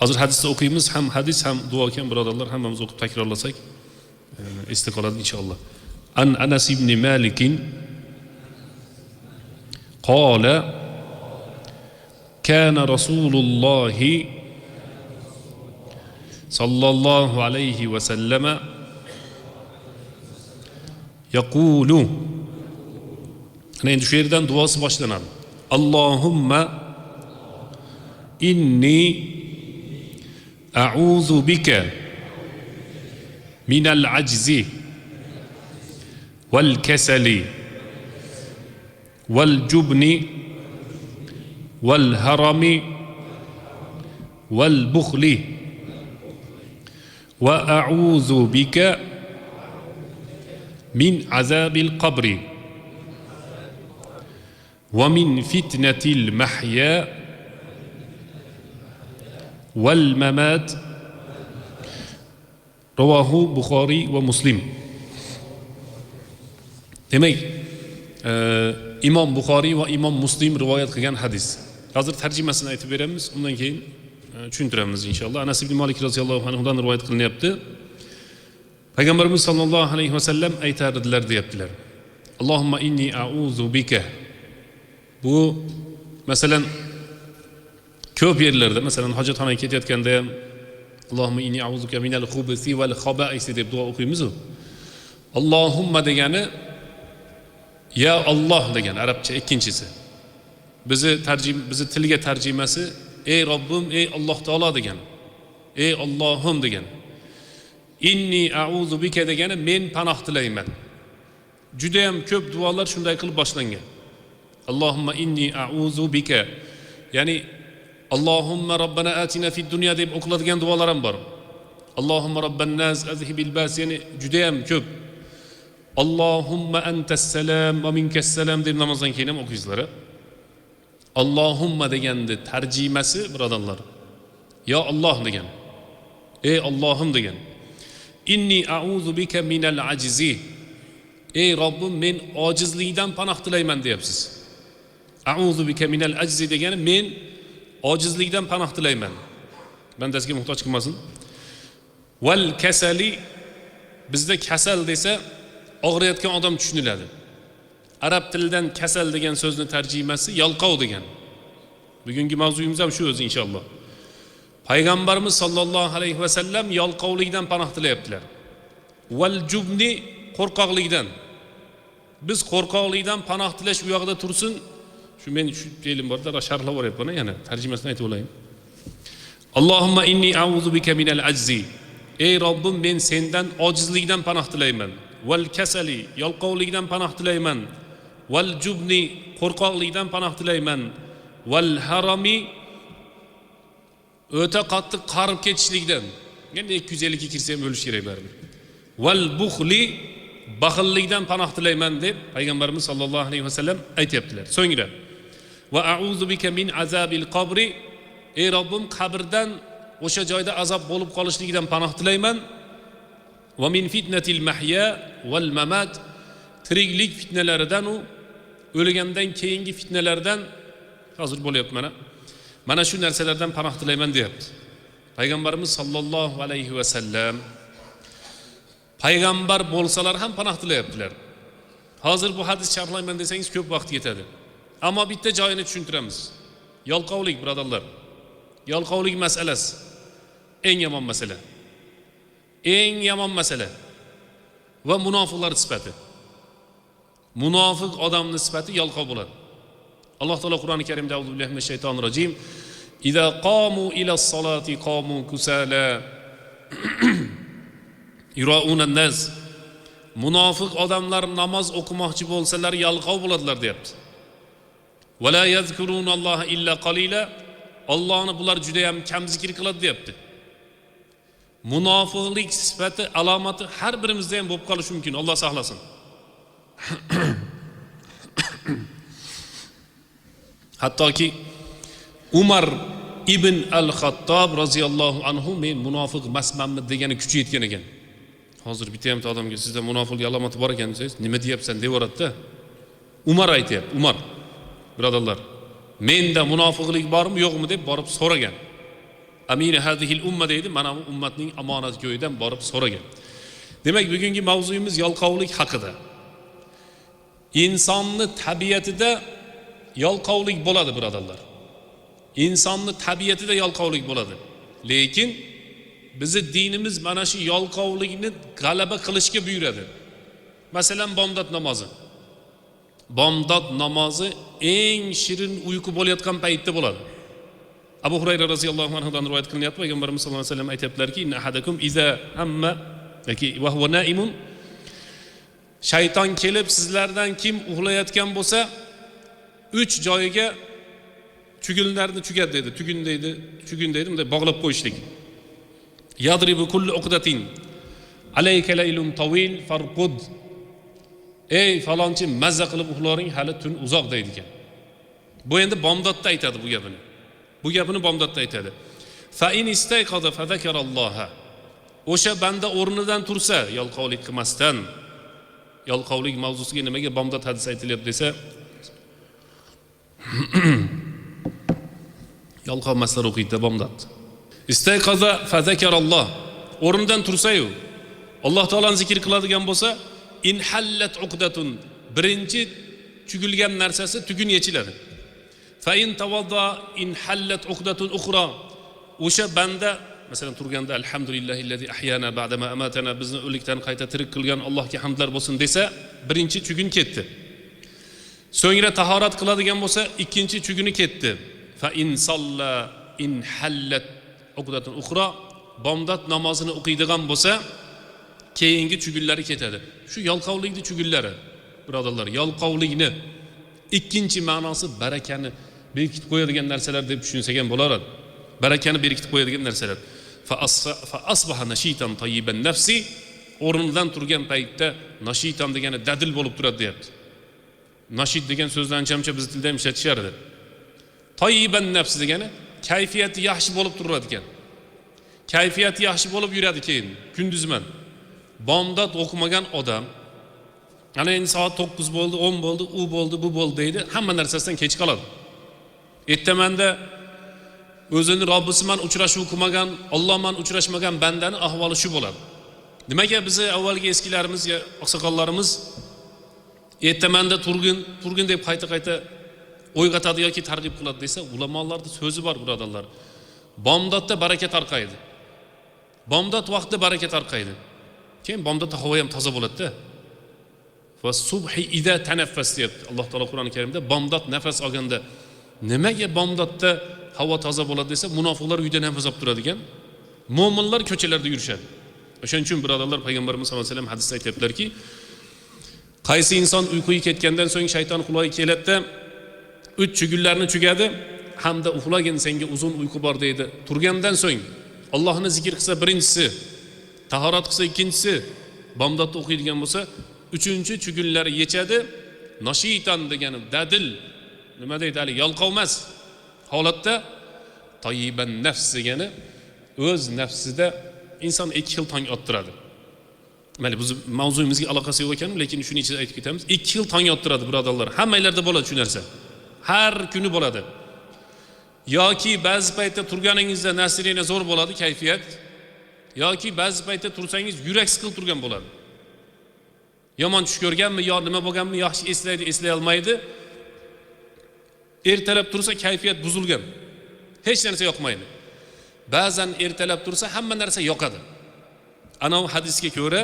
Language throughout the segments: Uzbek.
Hozir hadisda o'qiymiz, ham hadis ham duo ekan, birodarlar, hammamiz o'qib takrorlasak esda qoladi inshaalloh. An Anas ibn Malik qala kana Rasululloh sallallohu alayhi va sallama yaqulu. Endi shu yerdan duosi boshlanadi. Allohumma inni a'udhu bika minal ajzi wal kasali wal jubni wal harami wal bukhli wa a'udhu bika min azabil qabri wa min fitnatil mahya wal mamat. Rawahu Buxoriy va Muslim. Demak, Imom Buxoriy va Imom Muslim rivoyat qilgan hadis. Hozir tarjimasini aytib beramiz, undan keyin tushuntiramiz inshaalloh. Anas ibn Malik roziyallohu anhu dan rivoyat qilinyapti. Payg'ambarimiz sollallohu alayhi vasallam aytardilar deyaptilar. Allohumma inni a'udhu bika. Bu masalan ko'p yerlarda, masalan hojatxonaga ketayotganda ham Allohumma inni a'udhuka minal khubuthi wal khaba'isi deb duo o'qiymiz. Allohumma degani ya Alloh degani arabcha ikkinchisi. Bizi tilga tarjimasi ey Robbim, ey Alloh taolo degani. Ey Allohim degani. Inni a'udhu bika degani men panoh tilayman. Juda ham ko'p duolar shunday qilib boshlangan. Allohumma inni a'udhu bika, ya'ni Allohumma robbana atina fid dunya deb o'qiladigan duolar ham bor. Allohumma robban nas azhibil bas, ya'ni juda ham ko'p. Allohumma antas salam va minkas salam deb namozdan keyin ham o'qiysizlar. Allohumma deganni tarjimasi birodarlar, yo Alloh degan, ey Allohim degan. Inni a'udhu bika minal ajzi, ey Robbim men ojizlikdan panoh tilayman deyapsiz. A'udhu bika minal ajzi degani men ojizlikdan panoh tilayman, bandasiga muhtoj qilmasin. Val kasali, bizda kasal desa og'riyotgan odam tushuniladi. Arab tilidan kasal degan so'zni tarjimasi yalqov degan. Bugungi mavzuyimiz ham shu o'zi inshaalloh. Payg'ambarimiz sollallohu alayhi va sallam yalqovlikdan panoh tilayaptilar. Val jubni, qo'rqoqlikdan. Biz qo'rqoqlikdan panoh tilash bu yoqda tursin. Shu men shu fe'lim borda sharhlab boryapman, yana tarjimasini aytib olayim. Allohumma inni a'udhu bika minal ajzi. Ey Robbim, men sendan ojizlikdan panoh tilayman. Val kasali, yalqovlikdan panoh tilayman. Val jubni, qo'rqoqlikdan panoh tilayman. Val harami, o'ta qattiq qarib ketishlikdan. Endi 252 kirsa ham o'lish kerak baribir. Val bukhli, baxillikdan panoh tilayman deb payg'ambarimiz sollallohu alayhi vasallam aytibdilar. So'ngra va a'udhu bika min azabil qabri, ey Robbim qabrdan, o'sha joyda azob bo'lib qolishligidan panoh tilayman. Va min fitnatil mahya wal mamat, tiriklik fitnalaridan u o'lgandan keyingi fitnalardan hozir bo'lyapti mana shu narsalardan panoh tilayman deyapti payg'ambarimiz sollallohu alayhi vasallam. Payg'ambar bo'lsalar ham panoh tilayaptilar. Hozir bu hadis sharhlayman desangiz ko'p vaqt ketadi. Ammo bitta joyini tushuntiramiz. Yalqovlik birodarlar. Yalqovlik masalasi eng yomon masala. Eng yomon masala. Va munofiqlar sifati. Munofiq odamning sifati yalqov bo'ladi. Alloh taolo Qur'oni Karimda auzu billahi minash shaytonir rojim. Iza qamu ilas salati qamu kusala yurauna nas. Munofiq odamlar namoz o'qimoqchi bo'lsalar yalqov bo'ladilar deyapti. Va la yazkurunalloha illa qalila. Allohni bular juda ham kam zikr qiladi deyapti. Munofiqlik sifati, alomati har birimizda ham bo'lib qolishi mumkin. Alloh saqlasin. Hattoki Umar ibn al-Xattob roziyallohu anhu men munofiq emasmanmi degani kuchi yetgan ekan. Hozir bitta ham odamga sizda munofiqlik alomati bor ekan desangiz, nima deyapsan deb o'radida. Umar aytayapti, Umar. Birodarlar, menda munofiqlik bormi yo'qmi deb borib so'ragan. amiri hadihil umma deydi, mana bu ummatning omonatgo'yidan borib so'ragan. Demak, bugungi mavzuyimiz yalqovlik haqida. İnsonni tabiatida yalqovlik bo'ladi, birodarlar. İnsonni tabiatida yalqovlik bo'ladi. Lekin bizi dinimiz mana shu yalqovlikni g'alaba qilishga buyuradi. Masalan, bomdod namozi. Bomdod namozi eng shirin uyqu bo'layotgan paytda bo'ladi. Abu Hurayra roziyallohu anhudan rivoyat qilinyapti. Payg'ambarimiz sollallohu alayhi vasallam aytibdilarki, "Inna ahadakum iza hamma yoki va huwa naimun." Shayton kelib sizlardan kim uxlayotgan bo'lsa, 3 joyiga tugunlarni tugat dedi. Tugun deydi, bunday bog'lab qo'yishlik. Yadribu kullu uqdatin alayka laylun tawil farqud. Ey falonchi, mazza qilib uxlaring, hali tun uzoq deydi ekan. Bu endi bomdodda aytadi bu gapini. Bu gapini bomdodda aytadi. Fa in istayqaza fa zakaralloha. O'sha banda o'rnidan tursa, yalqovlik qilmasdan, yalqovlik mavzusiga nimaga bomdod hadis aytilyapti desa, yalqovmaslar o'qiydi bomdod. Istayqaza fa zakaralloh. O'rnidan tursa-yu, Alloh taolani zikr qiladigan bo'lsa, in hallat uqdatun, birinchi tugilgan narsasi tugun yechiladi. Fa in tawadda in hallat uqdatun ukhra. O'sha banda masalan turganda alhamdulillahillazi ahyana ba'dama amatana, bizni o'likdan qayta tirik qilgan Allohga hamdlar bo'lsin desa, birinchi tugun ketdi. So'ngra tahorat qiladigan bo'lsa, ikkinchi tuguni ketdi. Fa in salla in hallat uqdatun ukhra. Bomdod namozini o'qiydigan bo'lsa, keyingi tugunlari ketadi. Shu yalqovlikning tugunlari, birodarlar, yalqovlikni ikkinchi ma'nosi barakani berkitib qo'yadigan narsalar deb tushunsak ham bo'lar. Barakani berkitib qo'yadigan narsalar. Fa asbaha nashitan tayyiban nafsi. O'rnidan turgan paytda nashitan degani dadil bo'lib turadi deyapti. Nashid degan so'zni anchamcha biz tilda ham ishlatishardi. Tayyiban nafsi degani kayfiyati yaxshi bo'lib turadi ekan. Kayfiyati yaxshi bo'lib yuradi keyin kunduzman. Bomdod o'qimagan odam, ana endi soat 9 bo'ldi, 10 bo'ldi, u bo'ldi, bu bo'ldi deydi, hamma narsasidan kech qoladi. Ertamanda o'zini Robbisiman uchrashuv qilmagan, Allohman uchrashmagan bandani ahvoli shu bo'ladi. Nimaga bizni avvalgi eskilarimiz, oqsoqollarimiz ertamanda turgin deb qayta o'yg'atadi yoki targ'ib qiladi desa, ulamolarning so'zi bor, birodarlar. Bomdodda baraka tarqaydi. Bomdod vaqtida baraka tarqaydi. Keyin bomdodda havo ham toza bo'ladi-da. Va subhi ida tanaffas deyapti Alloh taolo Qur'oni Karimda. Bomdod nafas olganda, nimaga bomdodda havo toza bo'ladi desa, munofiqlar uyda nafas olib turadi ekan, mo'minlar ko'chalarda yurishadi. O'shaning uchun birodarlar, payg'ambarimiz sollallohu alayhi vasallam hadisda aytibdilarki, qaysi inson uyquga ketgandan so'ng shayton quloqiga keladi-da, 3 tugunlarni tugadi hamda uxlagin, senga uzun uyqu bor deydi. Turgandan so'ng Allohni zikr qilsa birinchisi, tahorat qilsa ikkinchisi, bomdodda o'qiydigan bo'lsa, uchinchi tugunlari yechadi. Nashitan degani dadil, nima deydi, hali yalqovmas holatda. Tayyiban nafs degani o'z nafsida inson 2 xil tong ottiradi. Mana biz mavzuyimizga aloqasi yo'q ekan, lekin shuning ichida aytib ketamiz. 2 xil tong ottiradi, birodarlar. Hammanglarda bo'ladi shu narsa. Har kuni bo'ladi. Yoki ba'zi paytda turganingizda nasrina zo'r bo'ladi, kayfiyat. Yoki ba'zi paytda tursangiz yurak siqilib turgan bo'ladi. Yomon tush ko'rganmi, yo nima bo'lganmi, yaxshi eslaydi, eslay olmaydi. Ertalab tursa kayfiyat buzilgan. Hech narsa yoqmaydi. Ba'zan ertalab tursa hamma narsa yoqadi. Ana hadisga ko'ra,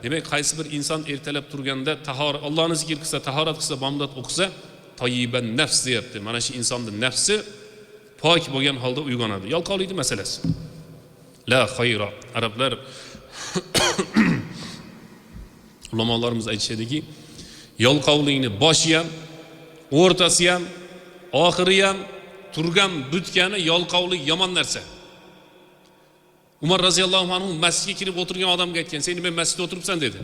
demak qaysi bir inson ertalab turganda Allohni zikr qilsa, tahorat qilsa, bomdod o'qisa, tayyiban nafs deyapti. Mana shu insonning nafsi pok bo'lgan holda uyg'onadi. Yalqovlikning masalasi. La xayra. Arablar ulamolarimiz aytishadiki, yalqovlikni boshi ham, o'rtasi ham, oxiri ham, turgan butgani yalqovlik yomon narsa. Umar roziyallohu anhu masjidga kirib o'tirgan odamga aytgan, "Sen nima masjidda o'tiribsan?" dedi.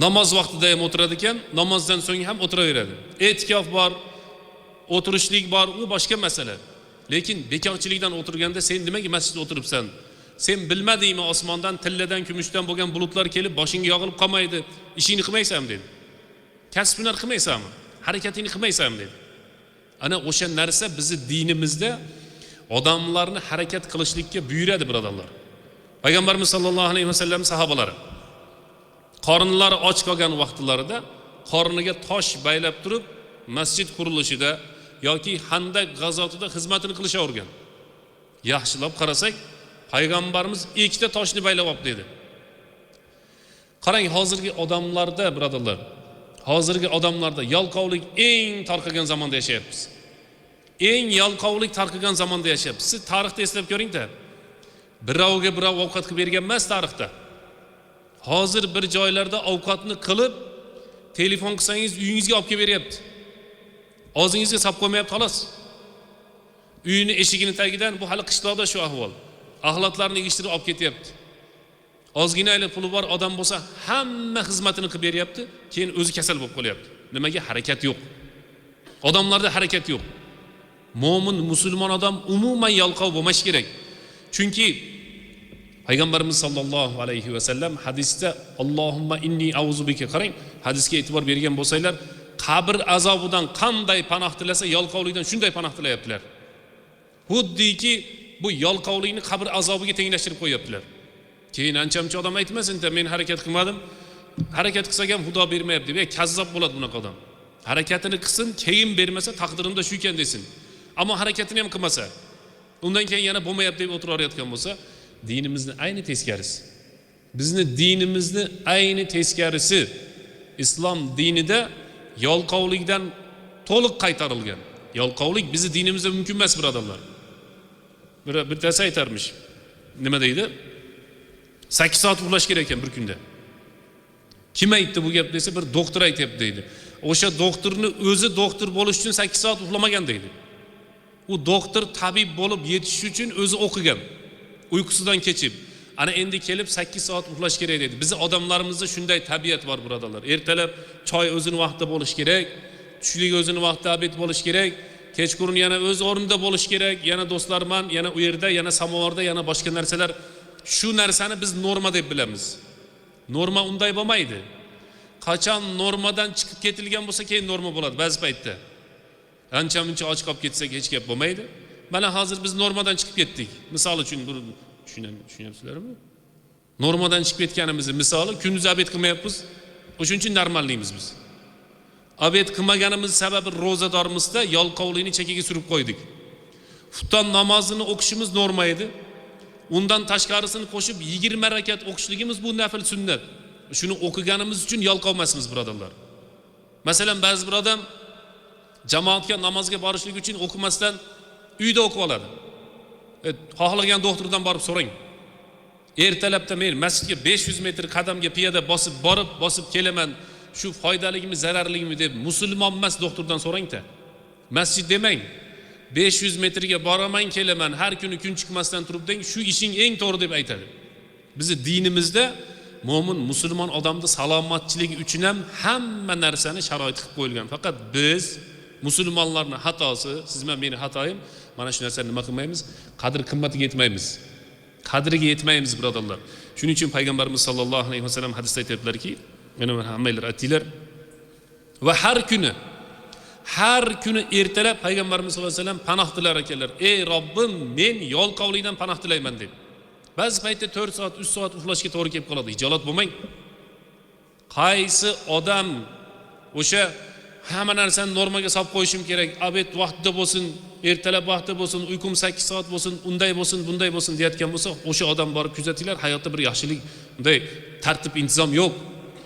Namoz vaqtida ham o'tiradi ekan, namozdan so'ng ham o'tiraveradi. E'tikof bor, o'tirishlik bor, u boshqa masala. Lekin bekorchilikdan o'tirganda sen nimaga masjidda o'tiribsan? Sen bilmadingmi osmondan tilladan, kumushdan bo'lgan bulutlar kelib boshingga yog'ilib qolmaydi, ishingni qilmaysanmi dedi. Kasb-hunar qilmaysanmi? Harakatingni qilmaysanmi dedi. Ana o'sha narsa bizni dinimizda odamlarni harakat qilishlikka buyuradi birodarlar. Payg'ambarimiz sollallohu alayhi vasallam sahobalari qornlari och qolgan vaqtlarida qorniga tosh baylab turib masjid qurilishida yoki Handaq g'azotida xizmatini qilishavergan. Yaxshilab qarasak, payg'ambarimiz ikkita toshni baylab olib dedi. Qarang, hozirgi odamlarda birodarlar, hozirgi odamlarda yalqovlik eng tarqagan zamonda yashayapmiz. Eng yalqovlik tarqagan zamonda yashayapmiz. Siz tarixda eslab ko'ring-da. Birovga birov ovqat qilib bergan emas tarixda. Hozir bir joylarda ovqatni qilib, telefon qilsangiz uyingizga olib kelib beryapti. Og'zingizga solib qo'ymayapti xolos. Uyini eshigini tagidan bu hali qishloqda shu ahvol. Axlatlarni yig'ishtirib olib ketyapti. Ozgina puli bor odam bo'lsa, hamma xizmatini qilib beryapti, keyin o'zi kasal bo'lib qolyapti. Nimaga? Harakat yo'q. Odamlarda harakat yo'q. Mo'min, musulmon odam umuman yalqov bo'lmash kerak. Chunki Payg'ambarimiz sollallohu alayhi vasallam hadisda Allohumma inni auzubika, qarang, hadisga e'tibor bergan bo'lsanglar, qabr azobidan qanday panoh tilasa, yalqovlikdan shunday panoh tilayaptilar. Xuddiki bu yalqovlikni qabr azobiga tenglashtirib qo'yaptilar. Keyin ancha-muncha odam aytmasin-da, men harakat qilmadim. Harakat qilsak ham Xudo bermayapti deb, kazzob bo'ladi bunaqa odam. Harakatini qilsin, keyin bermasa taqdirimda shu ekan desin. Ammo harakatini ham qilmasa, undan keyin yana bo'lmayapti deb o'tirayotgan bo'lsa, dinimizni ayni teskarisi. Bizni dinimizni ayni teskarisi. Islom dinida yalqovlikdan to'liq qaytarilgan. Yalqovlik bizni dinimizda mumkin emas, birodarlar. Bittasi aytarmish. Nima deydi? 8 soat uxlash kerak ekan bir kunda. Kim aytdi bu gap desa, bir doktor aytibdi deydi. O'sha doktorni o'zi doktor bo'lish uchun 8 soat uxlamagan deydi. U doktor tabib bo'lib yetish uchun o'zi o'qigan. Uyqusidan kechib, ana endi kelib 8 soat uxlash kerak deydi. Bizning odamlarimizda shunday tabiat bor, birodarlar. Ertalab choy o'zining vaqtida bo'lish kerak, tushlik o'zining vaqtida obed bo'lish kerak, kechqurun yana o'z o'rnida bo'lish kerak, yana do'stlarman, yana u yerda, yana samovarda, yana boshqa narsalar. Shu narsani biz norma deb bilamiz. Norma unday bo'lmaydi. Qachon normadan chiqib ketilgan bo'lsa, keyin norma bo'ladi ba'zi paytda. Ancha-muncha och qolib ketsak hech gap bo'lmaydi. Mana hozir biz normadan chiqib ketdik. Misol uchun bu tushunyapsizlarmi? Normadan chiqib ketganimizni misoli kunduz obed qilmayapmiz. O'shuning uchun normallimiz biz. Obed qilmaganimiz sababi ro'zadorimizda yalqovlikni chekiga surib qo'ydik. Xufton namozini o'qishimiz norma edi. Undan tashqarisini qo'shib 20 rakat o'qishligimiz bu nafil sunnat. Shuni o'qiganimiz uchun yalqov emasmiz, birodarlar. Masalan, ba'zi bir odam jamoatga namozga borishlik uchun o'qimasdan uyda o'qib oladi. Xohlagan doktordan borib so'rang. Ertalabda men masjidga 500 metr qadamga piyoda bosib kelaman. Shu foydaligimi, zararligimi deb musulmon emas doktordan so'rang-da. Masjid demang. 500 metrga boraman, kelaman, har kuni kun chiqmasdan turib deng, shu ishing eng to'g'ri deb aytadi. Bizi dinimizda mo'min, musulmon odamning salomatligi uchun ham hamma narsani sharoit qilib qo'yilgan. Faqat biz musulmonlarning xatosi, siz bilan meni xatoyim, mana shu narsani nima qilmaymiz? Qadr qimmatiga yetmaymiz. Qadriga yetmaymiz, birodarlar. Shuning uchun payg'ambarimiz sollallohu alayhi vasallam hadisda aytibdilarki, mana hammanglar aytinglar. Va har kuni ertalab payg'ambarimiz sollallohu alayhi vasallam panoh tilar ekanlar. Ey Robbim, men yalqovlikdan panoh tilayman deb. Ba'zi paytda 4 soat, 3 soat uxlashga to'g'ri kelib qoladi. Hijolat bo'lmang. Qaysi odam o'sha hamma narsani normaga solib qo'yishim kerak, obed vaqtida bo'lsin, ertalab vaqtida bo'lsin, uyqum 8 soat bo'lsin, unday bo'lsin, bunday bo'lsin deyotgan bo'lsa, o'sha odam borib kuzatinglar, hayotda bir yaxshilik, bunday tartib, intizom yo'q.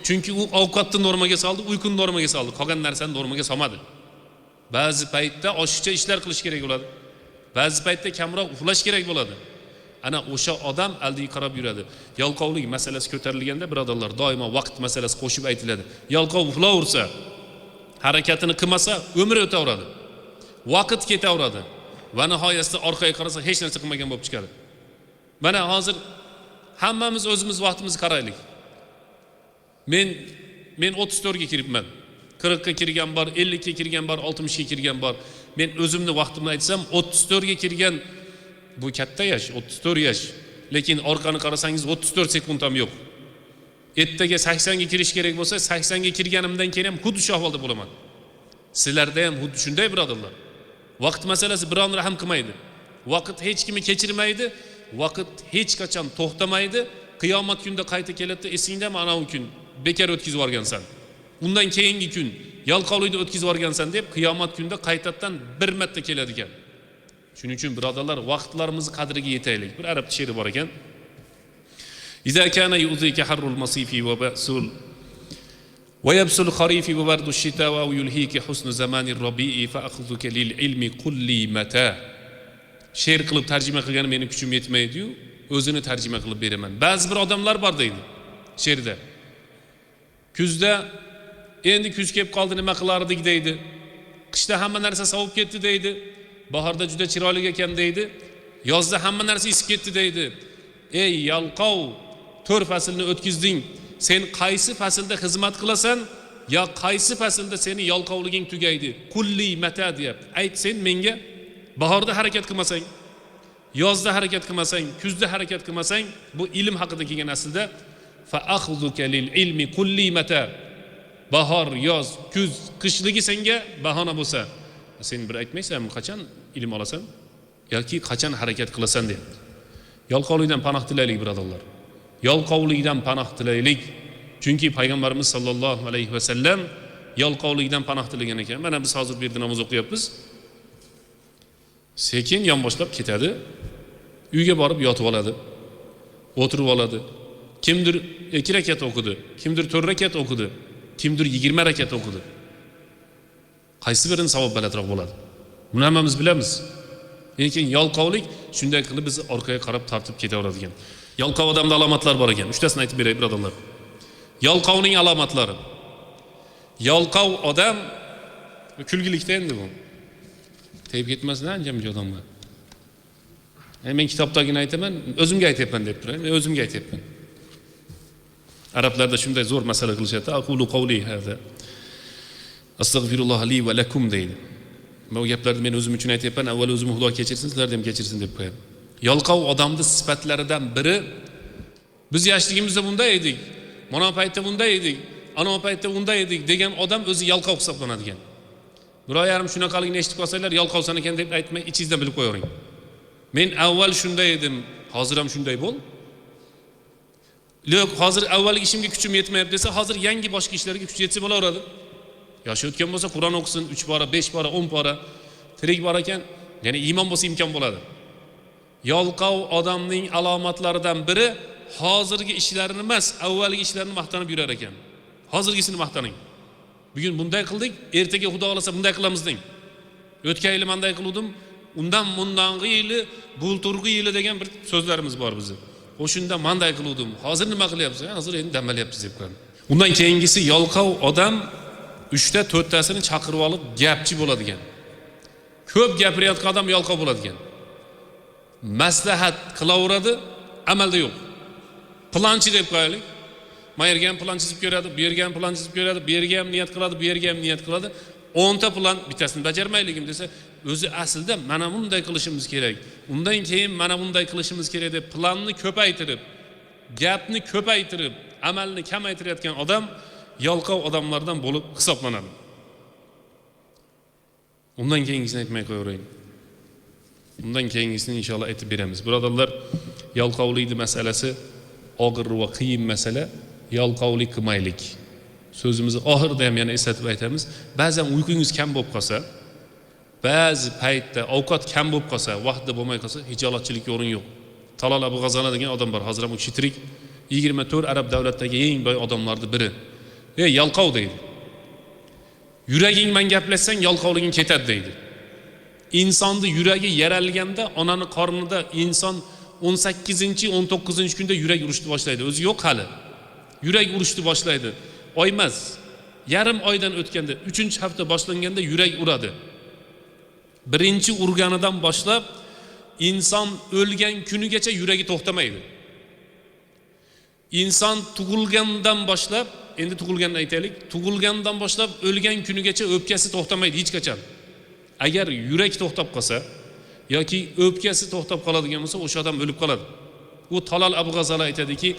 Chunki u ovqatni normaga soldi, uyquni normaga soldi, qolgan narsani normaga solmadi. Ba'zi paytda oshiqcha ishlar qilish kerak bo'ladi. Ba'zi paytda kamroq uxlash kerak bo'ladi. Ana o'sha odam aldiga qarab yuradi. Yalqovlik masalasi ko'tarilganda, birodarlar, doimo vaqt masalasi qo'shib aytiladi. Yalqov uxlaversa, harakatini qilmasa, umri o'taveradi. Vaqt ketaveradi. Va nihoyatda orqaga qarasa hech narsa qilmagan bo'lib chiqadi. Mana hozir hammamiz o'zimiz vaqtimizni qaraylik. Men 34 ga kiribman. 40 ga kirgan bor, 50 ga kirgan bor, 60 ga kirgan bor. Men o'zimni vaqtimni aytsam, 34 ga kirgan bu katta yosh, 34 yosh. Lekin orqani qarasangiz 34 sekund ham yo'q. Ertaga 80 ga kirish kerak bo'lsa, 80 ga kirganimdan keyin ham xuddi shu ahvolda bo'laman. Sizlarda ham xuddi shunday, birodarlar. Vaqt masalasi biron rahm qilmaydi. Vaqt hech kimni kechirmaydi, vaqt hech qachon to'xtamaydi. Qiyomat kunida qayta keladi, esingdami ana u kun bekor o'tkazib yuborgansan. Undan keyingi kun yalqovlikda o'tkazib yuborgansan deb qiyomat kunida qaytadan bir marta keladi ekan. Shuning uchun birodarlar, vaqtlarimizni qadriga yetaylik. Bir arab she'ri bor ekan. Iza kana yu'zika harrul masifi wa ba'sul wa yabsul kharifi wa bardu shita wa yulhiki husnu zamanir rabi'i fa akhudhuka lil ilmi kulli mata. She'r qilib tarjima qilganim mening kuchim yetmaydi-yu, o'zini tarjima qilib beraman. Ba'zi bir odamlar bor deydi she'rda. Kuzda endi kuz kelib qoldi, nima qilardik deydi. Qishda hamma narsa sovib ketdi deydi. Bahorda juda chiroyli ekan deydi. Yozda hamma narsa isib ketdi deydi. Ey yalqov, 4 faslni o'tkizding. Sen qaysi faslda xizmat qilasan, yo qaysi faslda seni yalqovliging tugaydi? Kulli mata deyapti. Ayt sen menga, bahorda harakat qilmasang, yozda harakat qilmasang, kuzda harakat qilmasang, bu ilm haqida kelgan aslida fa akhudhuka lil ilmi kulli mata. Bahor, yoz, kuz, qishligi senga bahona bo'lsa, sen bir aytmaysanmi qachon ilm olasan yoki qachon harakat qilasan deb. Yalqovlikdan panoh tilaylik birodarlar. Yalqovlikdan panoh tilaylik. Chunki payg'ambarimiz sollallohu alayhi va sallam yalqovlikdan panoh tilagan ekan. Mana biz hozir bu yerda namoz o'qiyapmiz. Sekin yonboshlab ketadi. Uyga borib yotib oladi. O'tirib oladi. Kimdir 2 rakat o'qidi, kimdir 4 rakat o'qidi, kimdir 20 rakat o'qidi. Qaysi birining savob balandroq bo'ladi? Buni hammamiz bilamiz. Lekin yalqovlik shunday qilib bizni orqaga qarab tortib ketaveradigan. Yalqov odamda alomatlar bor ekan. 3tasini aytib beray birodarlar. Yalqovning alomatlari. Yalqov odam kulgilikda endi bu. Tegib ketmasdan anjamchi odamga. Men kitobdagini aytaman, o'zimga aytayapman deb turay. Men o'zimga aytayapman. Arablarda shunday zo'r masala qilishadi. Aqulu qawli hada. Astagfirulloh li va lakum deydi. Bu gaplarni men o'zim uchun aytayapman. Avval o'zim Xudo kechirsin, sizlar ham kechirsin deb qo'yam. Yalqov odamning sifatlaridan biri, biz yoshligimizda bunday edik, mana paytda bunday edik, ana paytda bunday edik degan odam o'zi yalqov hisoblanadi ekan. Biroyarim shunaqaligini eshitib qolsanglar, yalqovsan ekan deb aytmay, ichingizdan bilib qo'yavering. Men avval shunday edim, hozir ham shunday bo'l. Yo'q, hozir avvalgi ishimga kuchim yetmayapti desa, hozir yangi boshqa ishlarga kuch yetsa bo'laveradi. Yoshi o'tgan bo'lsa Qur'on o'qisin, 3 bora, 5 bora, 10 bora tirik bor ekan, ya'ni iymon bo'lsa imkon bo'ladi. Yalqov odamning alomatlaridan biri hozirgi ishlarini emas, avvalgi ishlarini maqtanib yurar ekan. Hozirgisini maqtaning. Bugun bunday qildik, ertaga Xudo xolasa bunday qilamiz deng. O'tgan yil menday qildim, undan bundangi yili, bulturgi yili degan bir so'zlarimiz bor bizning. O'shunda menday qildim. Hozir nima qilyapsiz? Hozir endi damalyapsiz deb qo'yadi. Undan keyingisi yalqov odam 3ta 4tasini chaqirib olib gapchi bo'ladigan. Ko'p gapirayotgan odam yalqov bo'ladigan. Maslahat qilaveradi, amalda yo'q. Planchi deb qo'yaylik. Mayerga ham plan chizib ko'radi, bu yerga ham plan chizib ko'radi, bu yerga ham niyat qiladi, bu yerga ham niyat qiladi. 10 ta plan bittasini bajarmayligim desa, o'zi aslida mana bunday qilishimiz kerak. Undan keyin mana bunday qilishimiz kerak deb planni ko'paytirib, gapni ko'paytirib, amalni kamaytirayotgan odam yalqov odamlardan bo'lib hisoblanadi. Undan keyingisini aytmay qo'yavering. Undan keyingisini inshaalloh aytib beramiz. Birodarlar, yalqovlikning masalasi og'ir va qiyin masala. Yalqovlik qilmaylik. So'zimizni oxirida ham yana eslatib aytamiz. Ba'zan uyqungiz kam bo'lib qolsa, ba'zi paytda ovqat kam bo'lib qolsa, vaqtda bo'lmay qolsa, hijolatchilikka o'rin yo'q. Talal Abu G'azala degan odam bor, hozir ham u kishi tirik. 24 arab davlatidagi eng boy odamlarning biri. Yalqov deydi. Yuraging men gaplashsang yalqovliging ketadi deydi. İnsonning yuragi yaralganda, onaning qornida inson 18-19 kunda yurak urishni boshlaydi. O'zi yo'q hali. Yurak urishni boshlaydi. Oy emas, yarim oydan o'tganda, 3-hafta boshlanganda yurak uradi. Birinchi urganidan boshlab inson o'lgan kunigacha yuragi to'xtamaydi. İnson tug'ilgandan boshlab, endi tug'ilgandan aytaylik, tug'ilgandan boshlab o'lgan kunigacha o'pkasi to'xtamaydi hech qachon. Agar yurak to'xtab qolsa yoki o'pkasi to'xtab qoladigan bo'lsa, o'sha odam o'lib qoladi. U Talal Abu G'azala aytadiki,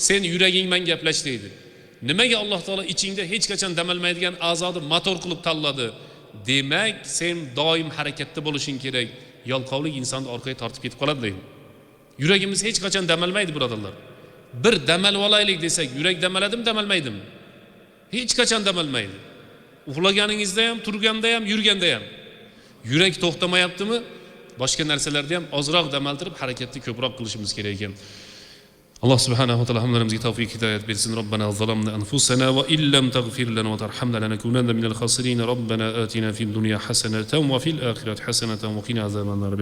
sen yuraging men gaplash deydi. Nimaga Alloh taolo ichingda hech qachon damalmaydigan a'zoni motor qilib tanladi? Demak, sen doim harakatda bo'lishing kerak. yalqovlik insonni orqaga tortib ketib qoladi deydi. Yuragimiz hech qachon dam olmaydi, birodarlar. Bir dam olib olaylik desak, yurak dam oladimi, dam olmaydimi? Hech qachon dam olmaydi. Uxlaganingizda ham, turganda ham, yurganda ham. Yurak to'xtamayaptimi? Boshqa narsalarda ham ozroq dam oltirib, harakatni ko'proq qilishimiz kerak ekan. Allah subhanahu wa ta'ala hamlarimizga tavfiq hidayat bersin. Robbana zalamna anfusana va illam taghfir lana va tarhamna lanakunanna minal khasirin. Robbana atina fid dunya hasanatan va fil akhirati hasanatan va qina azabannar.